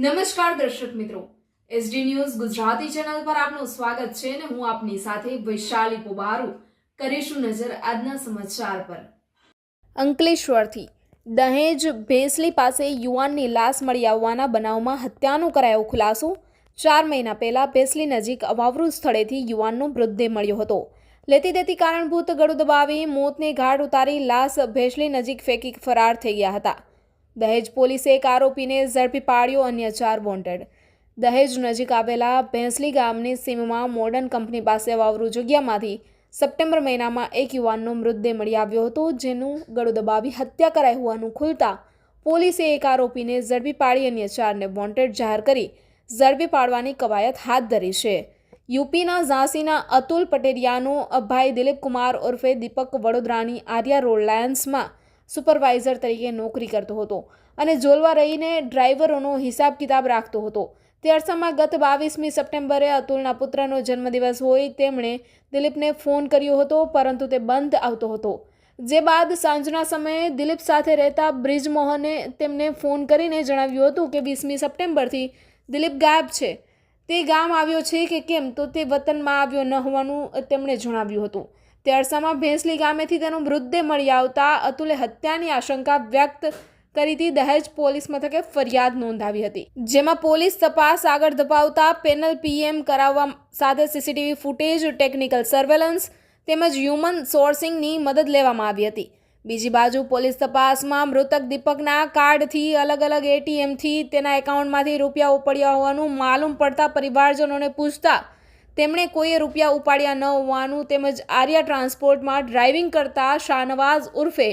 નમસ્કાર દર્શક મિત્રો, એસડી ન્યૂઝ ગુજરાતી ચેનલ પર આપનું સ્વાગત છે અને હું આપની સાથે વૈશાલી પોબારુ કરીશું નજર આજના સમાચાર પર। અંકલેશ્વરથી દહેજ ભેંસલી પાસે યુવાનની લાશ મળી આવવાના બનાવમાં હત્યાનો કરાયો ખુલાસો। 4 મહિના પહેલા ભેંસલી નજીક અવાવરૂ સ્થળેથી યુવાનનો મૃતદેહ મળ્યો હતો। લેતી દેતી કારણભૂત ગળું દબાવી મોતને ઘાટ ઉતારી લાશ ભેંસલી નજીક ફેંકી ફરાર થઈ ગયા હતા। દહેજ પોલીસે એક આરોપીને ઝડપી પાડ્યો, અન્ય 4 વોન્ટેડ। દહેજ નજીક આવેલા ભેંસલી ગામની સીમમાં મોડર્ન કંપની પાસે વાવરૂ જગ્યામાંથી સપ્ટેમ્બર મહિનામાં એક યુવાનનો મૃતદેહ મળી આવ્યો હતો, જેનું ગળું દબાવી હત્યા કરાઈ હોવાનું ખુલતા પોલીસે એક આરોપીને ઝડપી પાડી અન્ય 4ને વોન્ટેડ જાહેર કરી ઝડપી પાડવાની કવાયત હાથ ધરી છે। યુપીના ઝાંસીના અતુલ પટેરિયાનો ભાઈ દિલીપ કુમાર ઉર્ફે દીપક વડોદરાની આર્યા રોડ લાયન્સમાં સુપરવાઇઝર તરીકે નોકરી કરતો હતો અને જોલવા રહીને ડ્રાઈવરોનો હિસાબ કિતાબ રાખતો હતો। તે અરસામાં ગત 22મી સપ્ટેમ્બરે અતુલના પુત્રનો જન્મદિવસ હોય તેમણે દિલીપને ફોન કર્યો હતો, પરંતુ તે બંધ આવતો હતો। જે બાદ સાંજના સમયે દિલીપ સાથે રહેતા બ્રિજમોહને તેમને ફોન કરીને જણાવ્યું હતું કે 20મી સપ્ટેમ્બરથી દિલીપ ગાયબ છે, તે ગામ આવ્યો છે કે કેમ, તો તે વતનમાં આવ્યો ન હોવાનું તેમણે જણાવ્યું હતું। તે અરસામાં ભેંસલી ગામેથી તેનો મૃતદેહ મળી આવતા અતુલે હત્યાની આશંકા વ્યક્ત કરી દહેજ પોલીસ મથકે ફરિયાદ નોંધાવી હતી, જેમાં પોલીસ તપાસ આગળ ધપાવતા પેનલ પીએમ કરાવવા સાથે સીસીટીવી ફૂટેજ, ટેકનિકલ સર્વેલન્સ તેમજ હ્યુમન સોર્સિંગની મદદ લેવામાં આવી હતી। બીજી બાજુ પોલીસ તપાસમાં મૃતક દીપકના કાર્ડથી અલગ એટીએમથી તેના એકાઉન્ટમાંથી રૂપિયા ઉપાડ્યા હોવાનું માલુમ પડતા પરિવારજનોને પૂછતા તેમણે કોઈએ રૂપિયા ઉપાડ્યા ન હોવાનું તેમજ આર્યા ટ્રાન્સપોર્ટમાં ડ્રાઇવિંગ કરતા શાહનવાઝ ઉર્ફે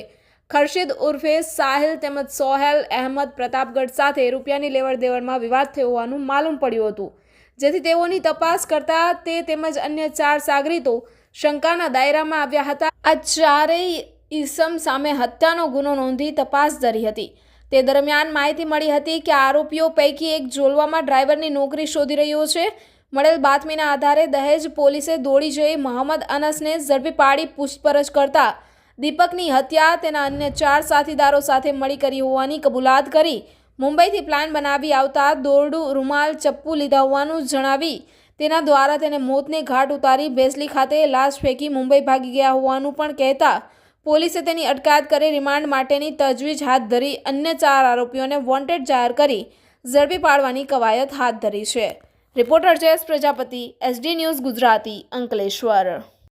ખર્શીદ ઉર્ફે સાહિલ તેમજ સોહેલ અહેમદ પ્રતાપગઢ સાથે રૂપિયાની લેવડ દેવડમાં વિવાદ થયો હોવાનું માલુમ પડ્યું હતું, જેથી તેઓની તપાસ કરતા તે તેમજ અન્ય 4 સાગરીતો શંકાના દાયરામાં આવ્યા હતા। આ ચારેય ઈસમ સામે હત્યાનો ગુનો નોંધી તપાસ ધરી હતી। તે દરમિયાન માહિતી મળી હતી કે આરોપીઓ પૈકી એક જોલવામાં ડ્રાઈવરની નોકરી શોધી રહ્યો છે। મળેલ બાતમીના આધારે દહેજ પોલીસે દોડી જઈ મોહમ્મદ અનસને ઝડપી પાડી પૂછપરછ કરતા દીપકની હત્યા તેના અન્ય 4 સાથીદારો સાથે મળી કરી હોવાની કબૂલાત કરી મુંબઈથી પ્લાન બનાવી આવતા દોરડું, રૂમાલ, ચપ્પુ લીધા હોવાનું જણાવી તેના દ્વારા તેને મોતને ઘાટ ઉતારી ભેંસલી ખાતે લાશ ફેંકી મુંબઈ ભાગી ગયા હોવાનું પણ કહેતા પોલીસે તેની અટકાયત કરી રિમાન્ડ માટેની તજવીજ હાથ ધરી અન્ય 4 આરોપીઓને વોન્ટેડ જાહેર કરી ઝડપી પાડવાની કવાયત હાથ ધરી છે। Reporter Jayesh Prajapati, SD news Gujarati, Ankleshwar.